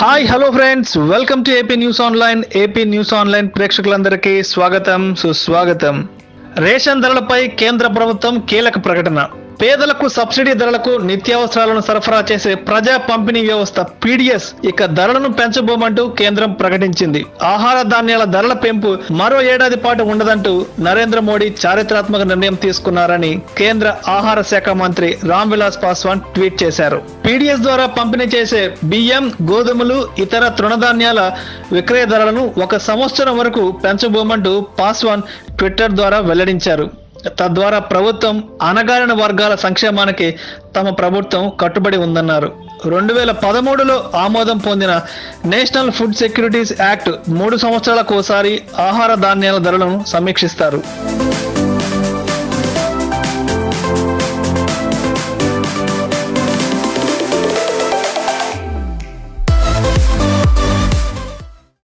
Hi hello friends, welcome to AP news online. AP news online ప్రేక్షకులందరికీ స్వాగతం, సుస్వాగతం. Ration ధరలపై కేంద్ర ప్రభుత్వం కీలక ప్రకటన. పేదలకు సబ్సిడీ ధరలకు నిత్యావసరాలను సరఫరా చేసే ప్రజా పంపిణీ వ్యవస్థ పీడీఎస్ ఇక ధరలను పెంచబోమంటూ కేంద్రం ప్రకటించింది. ఆహార ధాన్యాల ధరల పెంపు మరో ఏడాది పాటు ఉండదంటూ నరేంద్ర మోడీ చారిత్రాత్మక నిర్ణయం తీసుకున్నారని కేంద్ర ఆహార శాఖ మంత్రి రామ్ విలాస్ పాస్వాన్ ట్వీట్ చేశారు. పీడీఎస్ ద్వారా పంపిణీ చేసే బియ్యం, గోధుమలు, ఇతర తృణధాన్యాల విక్రయ ధరలను 1 సంవత్సరం వరకు పెంచబోమంటూ పాస్వాన్ ట్విట్టర్ ద్వారా వెల్లడించారు. తద్వారా ప్రభుత్వం అణగారిన వర్గాల సంక్షేమానికి తమ ప్రభుత్వం కట్టుబడి ఉందన్నారు. 2013లో ఆమోదం పొందిన నేషనల్ ఫుడ్ సెక్యూరిటీస్ యాక్ట్ 3 సంవత్సరాలకు ఒకసారి ఆహార ధాన్యాల ధరలను సమీక్షిస్తారు.